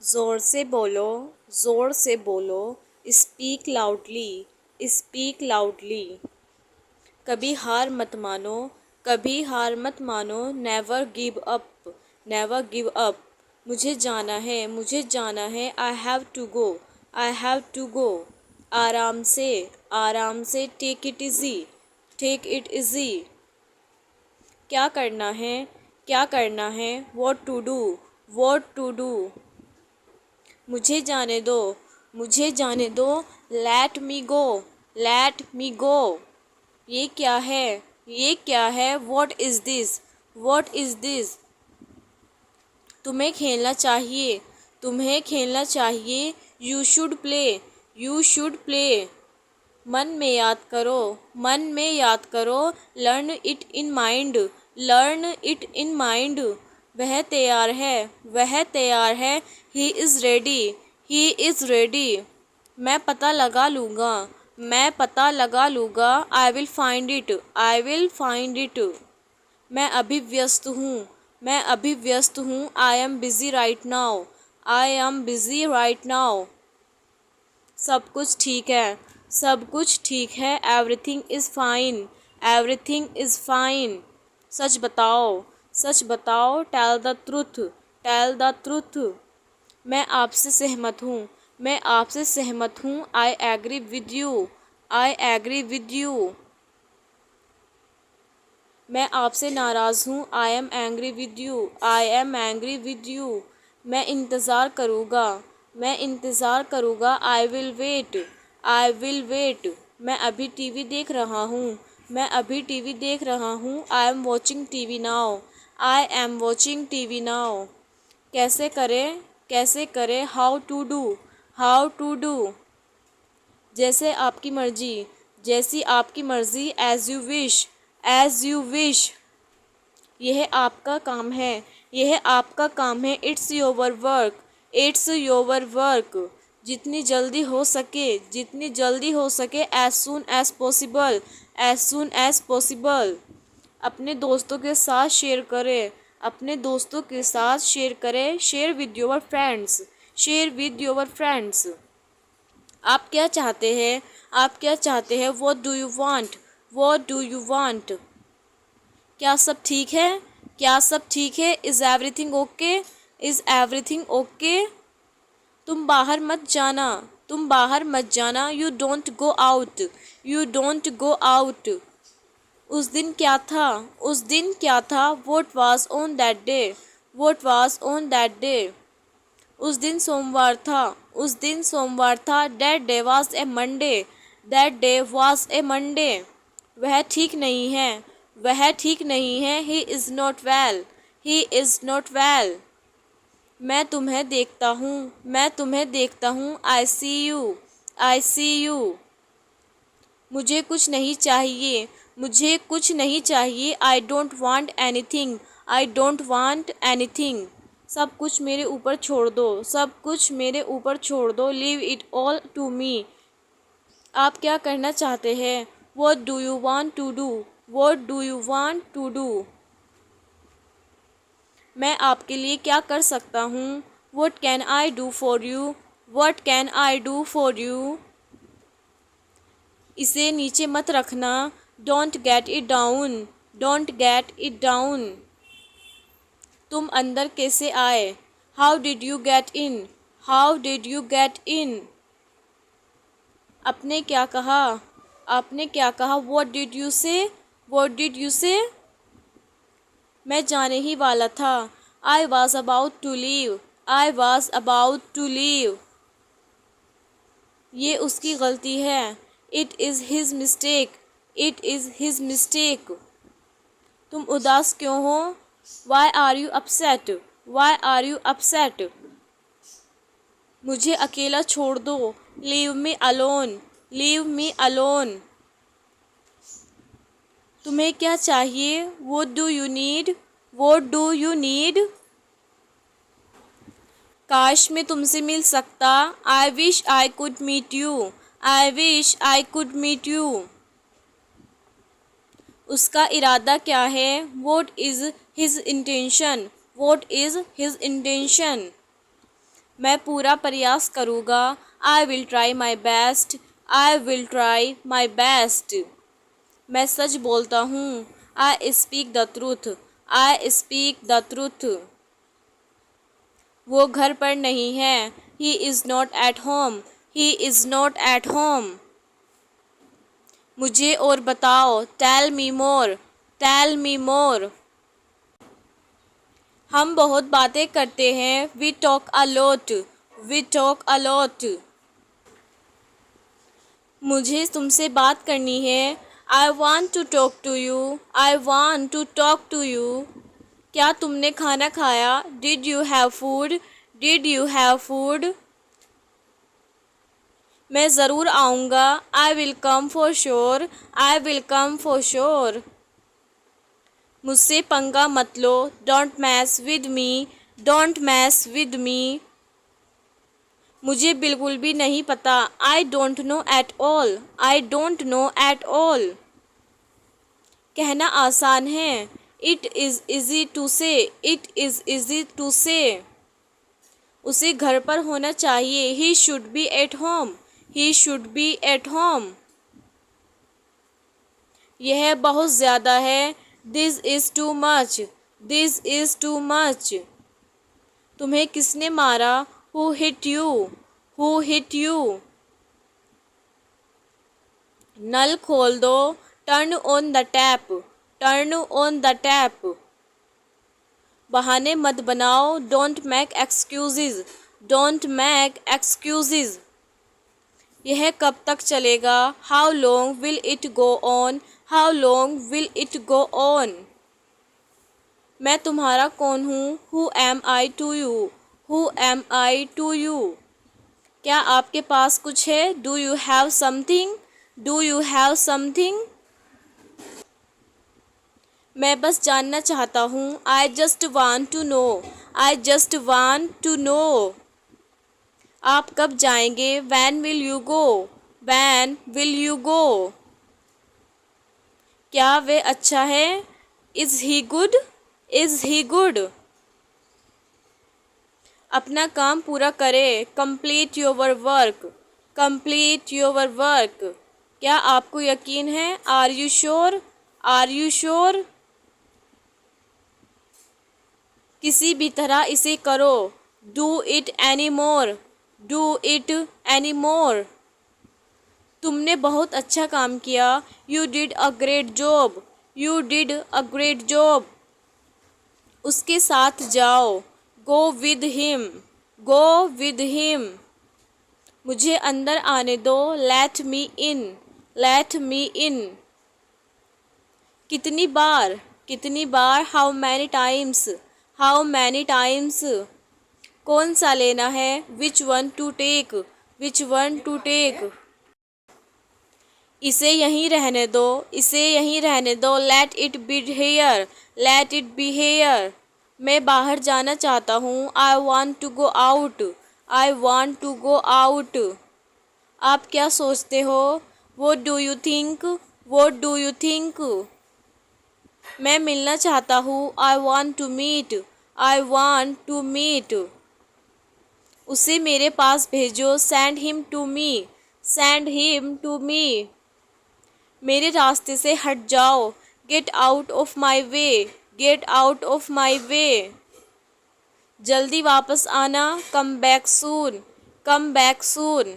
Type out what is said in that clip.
ज़ोर से बोलो, ज़ोर से बोलो, स्पीक लाउडली, स्पीक लाउडली। कभी हार मत मानो, कभी हार मत मानो, never give up, never give up. मुझे जाना है, मुझे जाना है, I have to go, I have to go. आराम से, take it easy, take it easy. क्या करना है, क्या करना है, what to do, what to do. मुझे जाने दो, मुझे जाने दो, लेट मी गो, लेट मी गो। ये क्या है, ये क्या है, what is this, what is this. तुम्हें खेलना चाहिए, तुम्हें खेलना चाहिए, you should play, you should play. मन में याद करो, मन में याद करो, learn it in mind, learn it in mind. वह तैयार है, वह तैयार है, he is ready, he is ready. मैं पता लगा लूँगा, मैं पता लगा लूँगा, I will find it, I will find it. मैं अभी व्यस्त हूँ, मैं अभी व्यस्त हूँ, I am busy right now, I am busy right now. सब कुछ ठीक है, सब कुछ ठीक है, everything is fine, everything is fine. सच बताओ, सच बताओ, tell the truth, tell the truth. मैं आपसे सहमत हूँ, मैं आपसे सहमत हूँ, I agree with you, I agree with you. मैं आपसे नाराज़ हूँ, I am angry with you, I am angry with you. मैं इंतज़ार करूँगा, मैं इंतज़ार करूँगा, I will wait, I will wait. मैं अभी टीवी देख रहा हूँ, मैं अभी टीवी देख रहा हूँ, I am watching TV now, I am watching TV now. कैसे करें, कैसे करें, how to do, how to do. जैसे आपकी मर्ज़ी, जैसी आपकी मर्ज़ी, as you wish, as you wish. यह आपका काम है, यह आपका काम है, it's your work, it's your work. जितनी जल्दी हो सके, जितनी जल्दी हो सके, as soon as possible, as soon as possible. अपने दोस्तों के साथ शेयर करें, अपने दोस्तों के साथ शेयर करें, share with your friends, share with your friends. आप क्या चाहते हैं, आप क्या चाहते हैं, what do you want, what do you want. क्या सब ठीक है, क्या सब ठीक है, is everything okay, is everything okay. तुम बाहर मत जाना, तुम बाहर मत जाना, you don't go out, you don't go out. उस दिन क्या था, उस दिन क्या था, what was on that day, what was on that day. उस दिन सोमवार था, उस दिन सोमवार था, that day was a Monday, that day was a Monday. वह ठीक नहीं है, वह ठीक नहीं है, he is not well, he is not well. मैं तुम्हें देखता हूँ, मैं तुम्हें देखता हूँ, आई सी यू, आई सी यू। मुझे कुछ नहीं चाहिए, मुझे कुछ नहीं चाहिए, I don't want anything, I don't want anything. सब कुछ मेरे ऊपर छोड़ दो, सब कुछ मेरे ऊपर छोड़ दो, leave it all to me. आप क्या करना चाहते हैं, what do you want to do, what do you want to do. मैं आपके लिए क्या कर सकता हूँ, what can I do for you, what can I do for you. इसे नीचे मत रखना, don't get it down, don't get it down. तुम अंदर कैसे आए, how did you get in, how did you get इन। आपने क्या कहा, आपने क्या कहा, what did you say, what did you say. मैं जाने ही वाला था, I was about to leave, I was about to leave. ये उसकी गलती है, it is his mistake, it is his mistake. तुम उदास क्यों हो, why are you upset, why are you upset. मुझे अकेला छोड़ दो, leave me alone, leave me alone. तुम्हें क्या चाहिए, what do you need, what do you need. काश मैं तुमसे मिल सकता, I wish I could meet you, I wish I could meet you. उसका इरादा क्या है, what is his intention, what is his intention. मैं पूरा प्रयास करूँगा। I will try my best. I will try my best. मैं सच बोलता हूँ। I speak the truth. I speak the truth. वो घर पर नहीं है। He is not at home. He is not at home. मुझे और बताओ। Tell me more. Tell me more. हम बहुत बातें करते हैं। We talk a lot. We talk a lot. मुझे तुमसे बात करनी है। I want to talk to you. I want to talk to you. क्या तुमने खाना खाया? Did you have food? Did you have food? मैं ज़रूर आऊँगा। I will come for sure. I will come for sure. मुझसे पंगा मत लो। Don't mess with me. Don't mess with me. मुझे बिल्कुल भी नहीं पता। I don't know at all. I don't know at all. कहना आसान है। It is easy to say. It is easy to say. उसे घर पर होना चाहिए। He should be at home. He should be at home. यह बहुत ज़्यादा है। This is too much. This is too much. तुम्हें किसने मारा? Who hit you? Who hit you? नल खोल दो। Turn on the tap. Turn on the tap. बहाने मत बनाओ। Don't make excuses. Don't make excuses. यह कब तक चलेगा? How long will it go on? How long will it go on? मैं तुम्हारा कौन हूँ? Who am I to you? Who am I to you? क्या आपके पास कुछ है? Do you have something? Do you have something? मैं बस जानना चाहता हूँ। I just want to know. I just want to know. आप कब जाएंगे? When will you go? When will you go? क्या वे अच्छा है? Is he good? Is he good? अपना काम पूरा करें। Complete your work. Complete your work. क्या आपको यकीन है? Are you sure? Are you sure? किसी भी तरह इसे करो। Do it any more. Do it any more. तुमने बहुत अच्छा काम किया। You did a great job. You did a great job. उसके साथ जाओ। Go with him. Go with him. मुझे अंदर आने दो। Let me in. Let me in. कितनी बार? कितनी बार? How many times? How many times? कौन सा लेना है? Which one to take? Which one to take? इसे यहीं रहने दो। इसे यहीं रहने दो। Let it be here. Let it be here. मैं बाहर जाना चाहता हूँ। I want to go out. I want to go out. आप क्या सोचते हो? What do you think? What do you think? मैं मिलना चाहता हूँ। I want to meet. I want to meet. उसे मेरे पास भेजो। Send him to me. Send him to me. मेरे रास्ते से हट जाओ। Get out of my way. Get out of my way. जल्दी वापस आना। Come back soon. Come back soon.